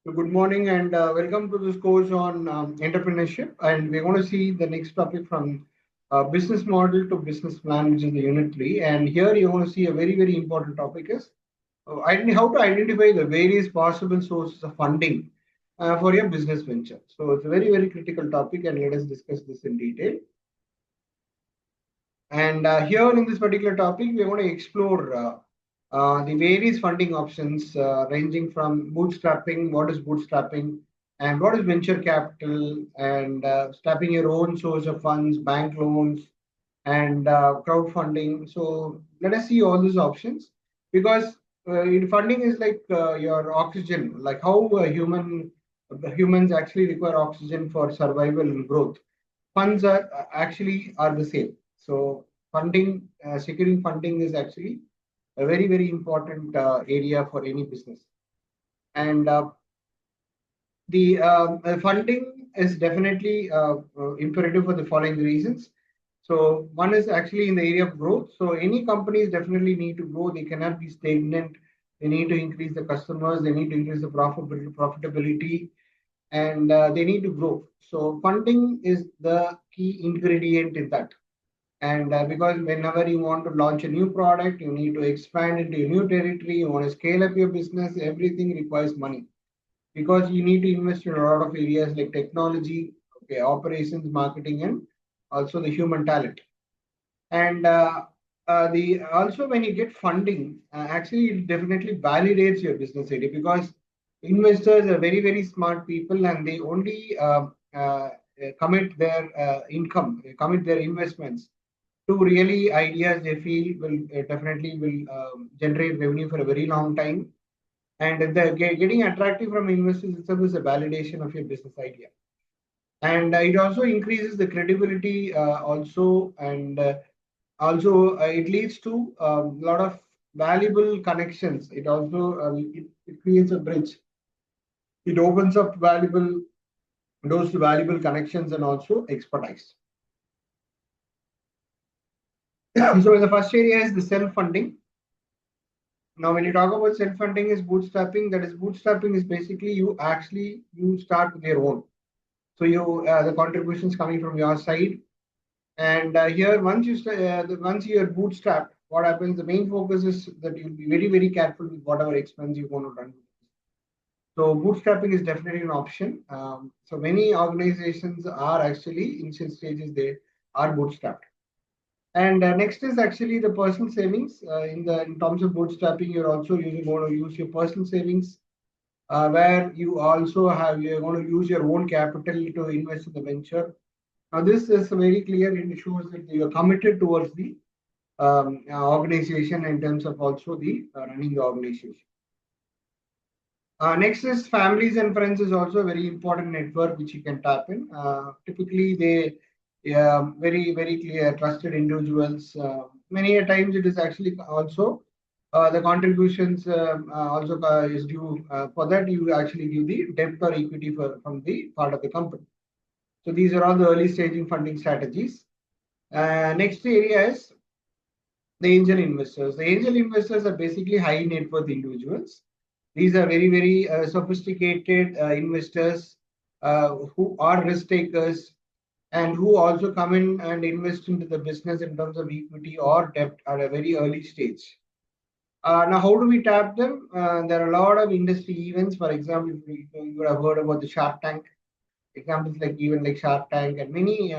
So good morning and welcome to this course on entrepreneurship. And we're going to see the next topic from business model to business plan, which is the unit 3. And here you're going to see a very important topic is how to identify the various possible sources of funding for your business venture. So it's a very critical topic, and let us discuss this in detail. And here in this particular topic, we're going to explore the various funding options ranging from bootstrapping, what is bootstrapping, and what is venture capital, and tapping your own source of funds, bank loans, and crowdfunding. So let us see all these options because funding is like your oxygen, like how humans actually require oxygen for survival and growth. Funds are the same. So securing funding is actually a very important area for any business. And the funding is definitely imperative for the following reasons. So one is actually in the area of growth. So any companies definitely need to grow. They cannot be stagnant. They need to increase the customers. They need to increase the profitability, and they need to grow. So funding is the key ingredient in that. And because whenever you want to launch a new product, you need to expand into a new territory, you want to scale up your business, everything requires money because you need to invest in a lot of areas like technology, okay, operations, marketing, and also the human talent. And the also when you get funding, actually it definitely validates your business idea because investors are very smart people and they only commit their commit their investments to really ideas they feel will definitely will generate revenue for a very long time. And getting attractive from investors itself is a validation of your business idea. And it also increases the credibility also, and also it leads to a lot of valuable connections. It also it creates a bridge. It opens up valuable doors to valuable connections and also expertise. So the first area is the self-funding. Now, when you talk about self-funding is bootstrapping, that is bootstrapping is basically you start with your own. So the contributions coming from your side, and here once you are bootstrapped, what happens? The main focus is that you'll be very careful with whatever expense you want to run. So bootstrapping is definitely an option. So many organizations are actually initial stages they are bootstrapped. And next is actually the personal savings. In terms of bootstrapping, you're also going to use your personal savings, where you're going to use your own capital to invest in the venture. Now, this is very clear and shows that you are committed towards the organization in terms of also the running the organization. Next is families and friends is also a very important network which you can tap in. Typically, they very clear, trusted individuals. Many a times it is actually also the contributions also is due. For that, you actually give the debt or equity from the part of the company. So these are all the early staging funding strategies. Next area is the angel investors. The angel investors are basically high net worth individuals. These are very sophisticated investors who are risk takers and who also come in and invest into the business in terms of equity or debt at a very early stage. Now, how do we tap them? There are a lot of industry events. For example, you would have heard about the Shark Tank. Examples like Shark Tank and many.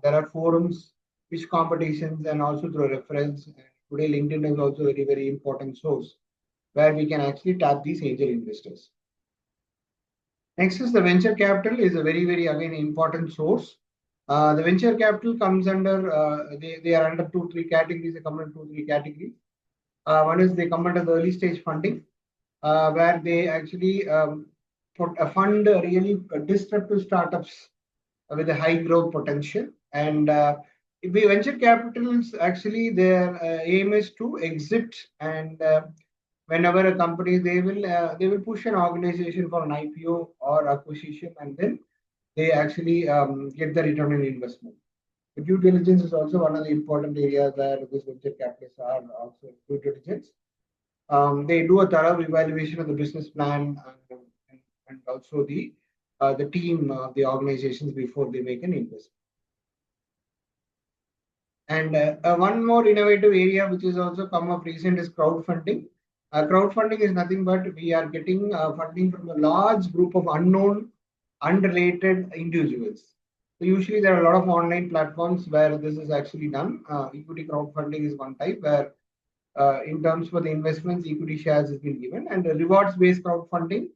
There are forums, pitch competitions, and also through reference. Today, LinkedIn is also a very important source where we can actually tap these angel investors. Next is the venture capital is a very again important source. The venture capital comes under they are under 2-3 categories. They come under 2-3 categories. One is they come under the early stage funding, where they actually fund really disruptive startups with a high growth potential. And the venture capitals actually their aim is to exit, and whenever a company they will push an organization for an IPO or acquisition, and then they actually get the return on investment. The due diligence is also one of the important areas where these venture capitalists are also due diligence. They do a thorough evaluation of the business plan and also the team of the organizations before they make an investment. And one more innovative area which is also come up recent is crowdfunding. Crowdfunding is nothing but we are getting funding from a large group of unknown, unrelated individuals. So usually there are a lot of online platforms where this is actually done. Equity crowdfunding is one type where in terms for the investments, equity shares has been given, and rewards-based crowdfunding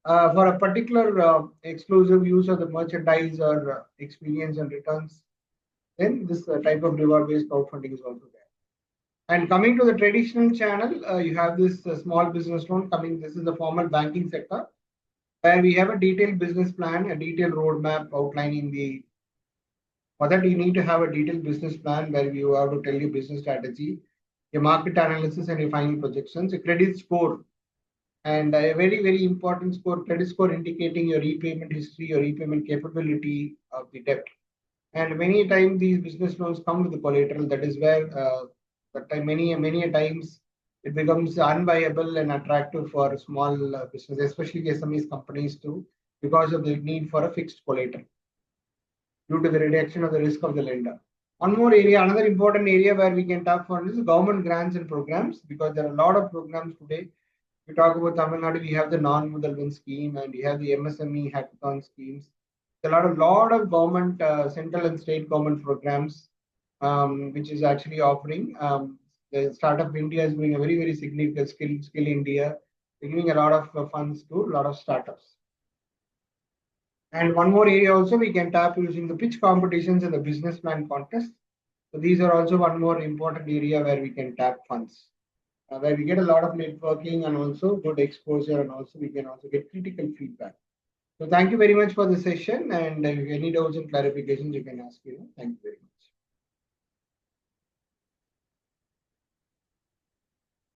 for a particular exclusive use of the merchandise or experience and returns. Then this type of reward-based crowdfunding is also there. And coming to the traditional channel, you have this small business loan coming. This is the formal banking sector, where we have a detailed business plan, a detailed roadmap outlining the. For that, you need to have a detailed business plan where you have to tell your business strategy, your market analysis, and your final projections. A credit score, and a very, very important score, credit score indicating your repayment history, your repayment capability of the debt. And many times these business loans come with the collateral. That is where that time many a times it becomes unviable and attractive for small business, especially SMEs companies too, because of the need for a fixed collateral due to the reduction of the risk of the lender. One more area, another important area where we can tap for is government grants and programs, because there are a lot of programs today. We talk about Tamil Nadu, we have the non-Mudalvan scheme and we have the MSME hackathon schemes. There are a lot of government, central and state government programs, which is actually offering. The Startup India is doing a very, very significant skill India. They're giving a lot of funds to a lot of startups. And one more area also we can tap using the pitch competitions and the business plan contest. So these are also one more important area where we can tap funds, where we get a lot of networking and also good exposure, and also we can also get critical feedback. So thank you very much for the session, and if you have any doubts and clarifications, you can ask me. Thank you very much.